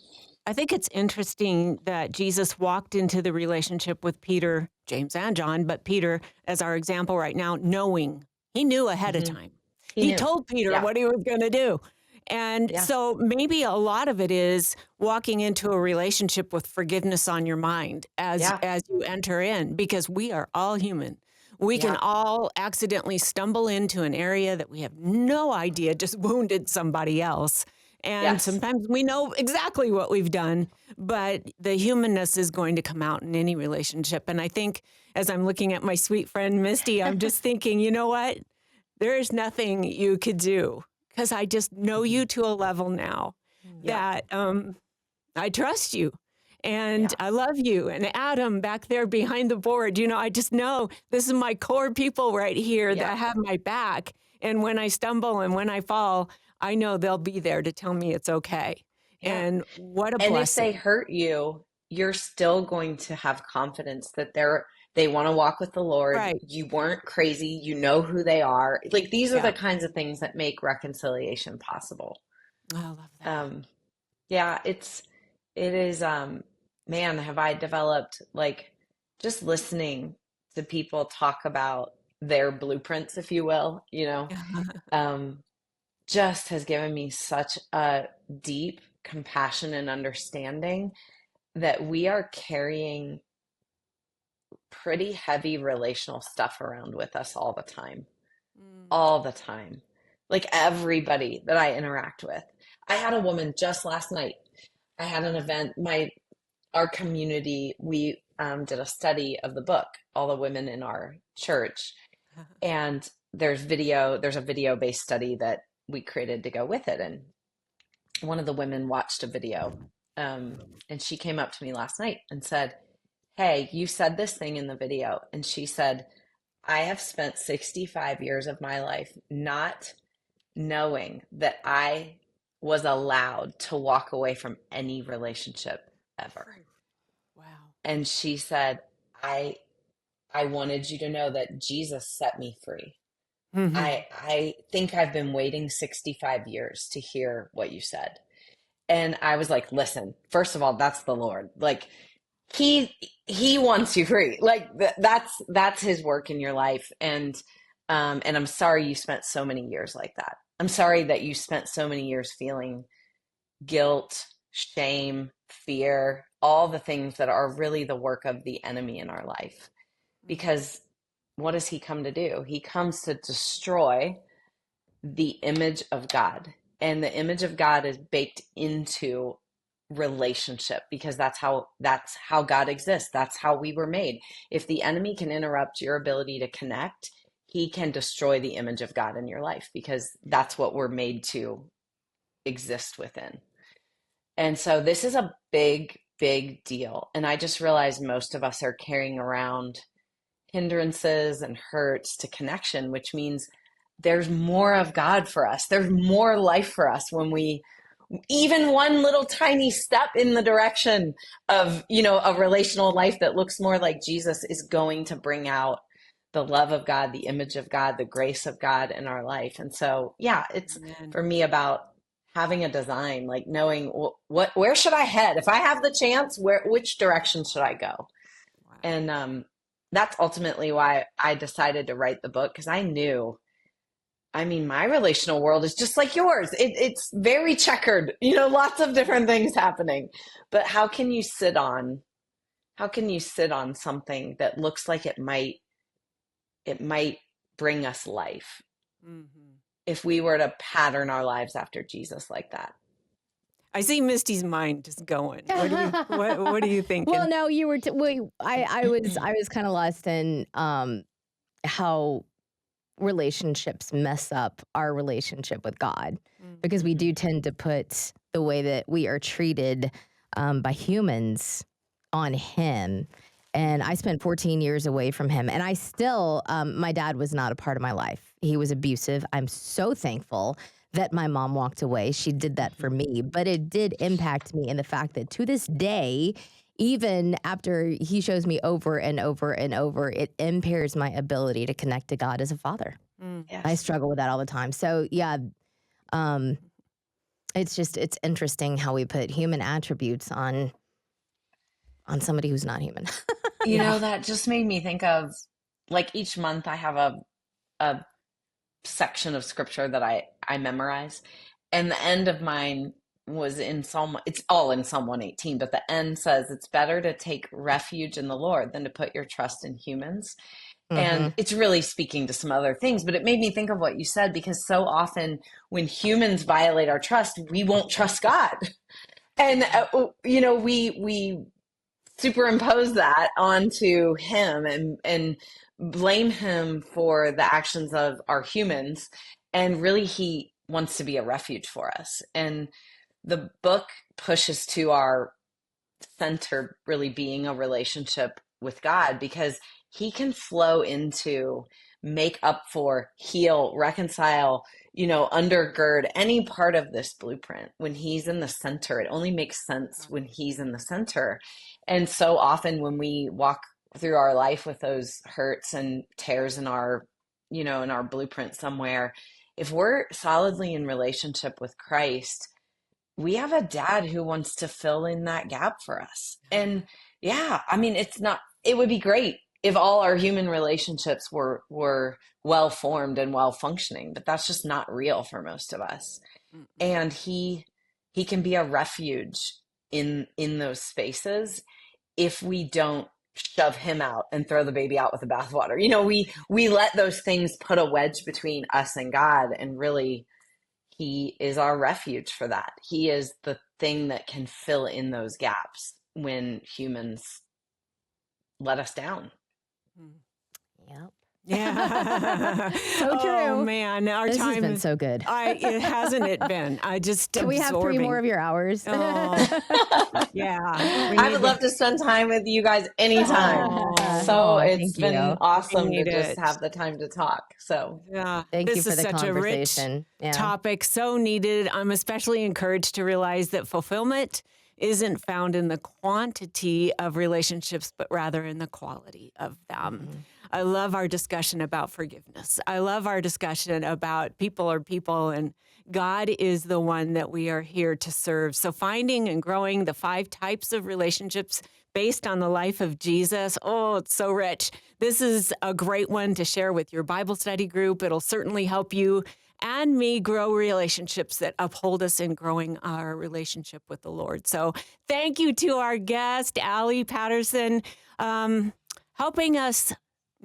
I think it's interesting that Jesus walked into the relationship with Peter, James, and John, but Peter, as our example right now, knowing he knew ahead of Hmm. time. He He knew. told Peter Yeah. what he was going to do. And Yeah. so maybe a lot of it is walking into a relationship with forgiveness on your mind Yeah. as you enter in, because we are all human. We can Yeah. all accidentally stumble into an area that we have no idea just wounded somebody else. And Yes. sometimes we know exactly what we've done, but the humanness is going to come out in any relationship. And I think as I'm looking at my sweet friend Misty, I'm just thinking, you know what? There is nothing you could do because I just know Mhm. you to a level now Yeah. that I trust you and Yeah. I love you. And Adam back there behind the board, I just know this is my core people right here Yeah. that have my back. And when I stumble and when I fall, I know they'll be there to tell me it's okay. Yeah. And what a And if they blessing. hurt you, you're still going to have confidence that they want to walk with the Lord. Right. You weren't crazy. You know who they are. Like these are Yeah. the kinds of things that make reconciliation possible. I love that. Um, yeah, it is man, have I developed like just listening to people talk about their blueprints, if you will, um, just has given me such a deep compassion and understanding that we are carrying pretty heavy relational stuff around with us all the time, Mm. all the time. Like everybody that I interact with. I had a woman just last night. I had an event. Our community, we did a study of the book, all the women in our church, and there's a video based study that we created to go with it. And one of the women watched a video, and she came up to me last night and said, "Hey, you said this thing in the video." And she said, "I have spent 65 years of my life not knowing that I was allowed to walk away from any relationship ever." Wow. And she said, I I wanted you to know that Jesus set me free. Hmm. I think I've been waiting 65 years to hear what you said. And I was like, listen, first of all, that's the Lord. Like he he wants you free. Like that's his work in your life. And I'm sorry you spent so many years like that. I'm sorry that you spent so many years feeling guilt, shame, fear, all the things that are really the work of the enemy in our life. Because what does he come to do? He comes to destroy the image of God. And the image of God is baked into relationship because that's how God exists. That's how we were made. If the enemy can interrupt your ability to connect, he can destroy the image of God in your life because that's what we're made to exist within. And so this is a big, big deal. And I just realized most of us are carrying around hindrances and hurts to connection, which means there's more of God for us. There's more life for us when we, even one little tiny step in the direction of, a relational life that looks more like Jesus is going to bring out the love of God, the image of God, the grace of God in our life. And so, yeah, it's Amen. for me about having a design, like knowing where should I head? If I have the chance, which direction should I go? Wow. And that's ultimately why I decided to write the book because I knew, I mean, my relational world is just like yours. It's very checkered, lots of different things happening. But how can you sit on something that looks like it might bring us life Hmm. if we were to pattern our lives after Jesus like that? I see Misty's mind just going. What are you Well, thinking? no, you were. I was kind of lost in how relationships mess up our relationship with God because we Mhm. do tend to put the way that we are treated by humans on Him. And I spent 14 years away from him. And I still, my dad was not a part of my life. He was abusive. I'm so thankful that my mom walked away. She did that for Mhm. me. But it did impact me in the fact that to this day, even after he shows me over and over and over, it impairs my ability to connect to God as a father. Mm. I Yes. struggle with that all the time. So yeah, um, it's interesting how we put human attributes on somebody who's not human. Yeah. That just made me think of like each month I have a section of scripture that I memorize. And the end of mine was in Psalm, it's all in Psalm 118, but the end says it's better to take refuge in the Lord than to put your trust in humans. And Hmm. it's really speaking to some other things, but it made me think of what you said because so often when humans violate our trust, we won't trust God. And we superimpose that onto him and blame him for the actions of our humans. And really, he wants to be a refuge for us. And the book pushes to our center really being a relationship with God because he can flow into make up for, heal, reconcile, undergird any part of this blueprint when he's in the center. It only makes sense when he's in the center. And so often when we walk through our life with those hurts and tears in our, in our blueprint somewhere, if we're solidly in relationship with Christ, we have a dad who wants to fill in that gap for us. And yeah, I mean, it would be great if all our human relationships were well formed and well functioning, but that's just not real for most of us. And he can be a refuge in those spaces if we don't shove him out and throw the baby out with the bathwater. We let those things put a wedge between us and God, and really he is our refuge for that. He is the thing that can fill in those gaps when humans let us down. Yep. Yeah. So true. Oh man, our This time has been so good. it hasn't it been? I just Can we have 3 more of your hours? Oh, yeah. I would love to spend time with you guys anytime. Oh, It's thank been you. awesome We to need just it. have the time to talk. So Yeah. Thank you This for is the such a rich conversation. Yeah. topic, so needed. I'm especially encouraged to realize that fulfillment isn't found in the quantity of relationships, but rather in the quality of them. I love our discussion about forgiveness. I love our discussion about people are people, and God is the one that we are here to serve. So finding and growing the 5 types of relationships based on the life of Jesus. Oh, it's so rich. This is a great one to share with your Bible study group. It'll certainly help you and me grow relationships that uphold us in growing our relationship with the Lord. So thank you to our guest, Alli Patterson, helping us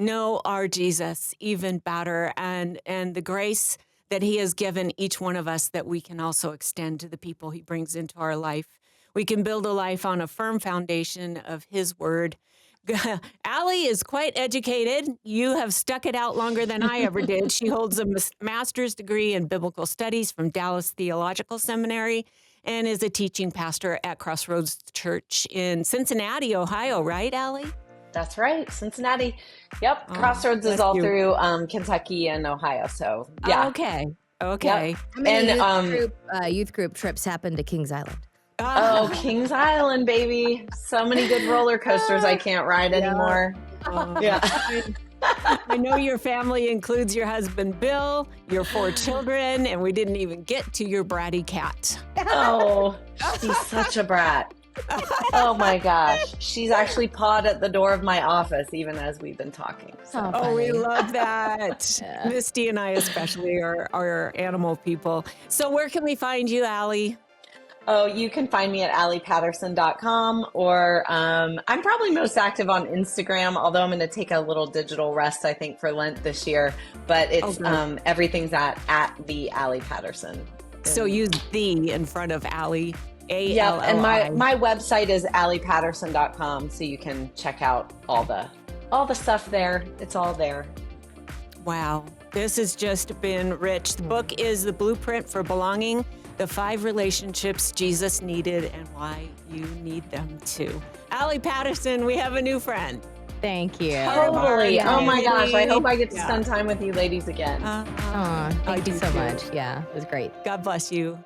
know our Jesus even better, and the grace that he has given each one of us that we can also extend to the people he brings into our life. We can build a life on a firm foundation of his word. Alli is quite educated. You have stuck it out longer than I ever did. She holds a master's degree in biblical studies from Dallas Theological Seminary and is a teaching pastor at Crossroads Church in Cincinnati, Ohio, right, Alli? that's right, Cincinnati. Yep, Oh, Crossroads is bless all you. through Kentucky and Ohio. So yeah, Okay. Yep. How many And youth group trips happened to Kings Island? oh, Kings Island, baby! So many good roller coasters I can't ride anymore. Yeah. I know your family includes your husband, Bill, your 4 children, and we didn't even get to your bratty cat. Oh, she's such a brat. Oh my gosh. She's actually pawed at the door of my office even as we've been talking. So Oh, we funny. love that. Yeah. Misty and I especially are animal people. So where can we find you, Alli? oh, you can find me at allipatterson.com, or I'm probably most active on Instagram, although I'm going to take a little digital rest, I think, for Lent this year. But it's everything's at the Alli Patterson. So use the in front of Alli. A-L-L-I. Yep, and my website is allipatterson.com, so you can check out all the stuff there. It's all there. Wow. This has just been rich. The book is The Blueprint for Belonging, the 5 relationships Jesus needed and why you need them too. Alli Patterson, we have a new friend. Thank you. Totally. Oh my gosh. I hope I get to Yeah. spend time with you ladies again. Aw, thank you so much. Yeah, it was great. God bless you.